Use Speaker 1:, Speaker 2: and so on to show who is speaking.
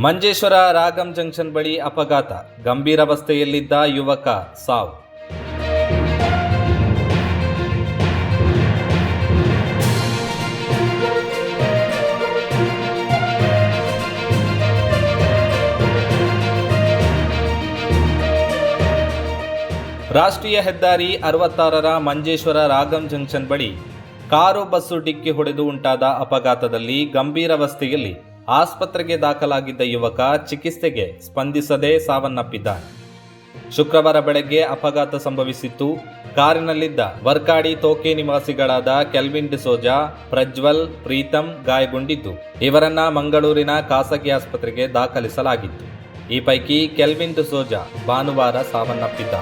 Speaker 1: Manjeshwar ragam junction ಬಳಿ ಅಪಘಾತ, ಗಂಭೀರಾವಸ್ಥೆಯಲ್ಲಿದ್ದ ಯುವಕ ಸಾವು. ರಾಷ್ಟ್ರೀಯ ಹೆದ್ದಾರಿ 66ರ ಮಂಜೇಶ್ವರ ರಾಗಂ ಜಂಕ್ಷನ್ ಬಳಿ ಕಾರು ಬಸ್ಸು ಡಿಕ್ಕಿ ಹೊಡೆದು ಉಂಟಾದ ಅಪಘಾತದಲ್ಲಿ ಗಂಭೀರಾವಸ್ಥೆಯಲ್ಲಿ ಆಸ್ಪತ್ರೆಗೆ ದಾಖಲಾಗಿದ್ದ ಯುವಕ ಚಿಕಿತ್ಸೆಗೆ ಸ್ಪಂದಿಸದೆ ಸಾವನ್ನಪ್ಪಿದ್ದಾನೆ. ಶುಕ್ರವಾರ ಬೆಳಗ್ಗೆ ಅಪಘಾತ ಸಂಭವಿಸಿತ್ತು. ಕಾರಿನಲ್ಲಿದ್ದ ವರ್ಕಾಡಿ ತೋಕೆ ನಿವಾಸಿಗಳಾದ ಕೆಲ್ವಿನ್ ಡಿಸೋಜಾ, ಪ್ರಜ್ವಲ್, ಪ್ರೀತಮ್ ಗಾಯಗೊಂಡಿದ್ದು ಇವರನ್ನ ಮಂಗಳೂರಿನ ಖಾಸಗಿ ಆಸ್ಪತ್ರೆಗೆ ದಾಖಲಿಸಲಾಗಿತ್ತು. ಈ ಪೈಕಿ ಕೆಲ್ವಿನ್ ಡಿಸೋಜಾ ಭಾನುವಾರ ಸಾವನ್ನಪ್ಪಿದ್ದ.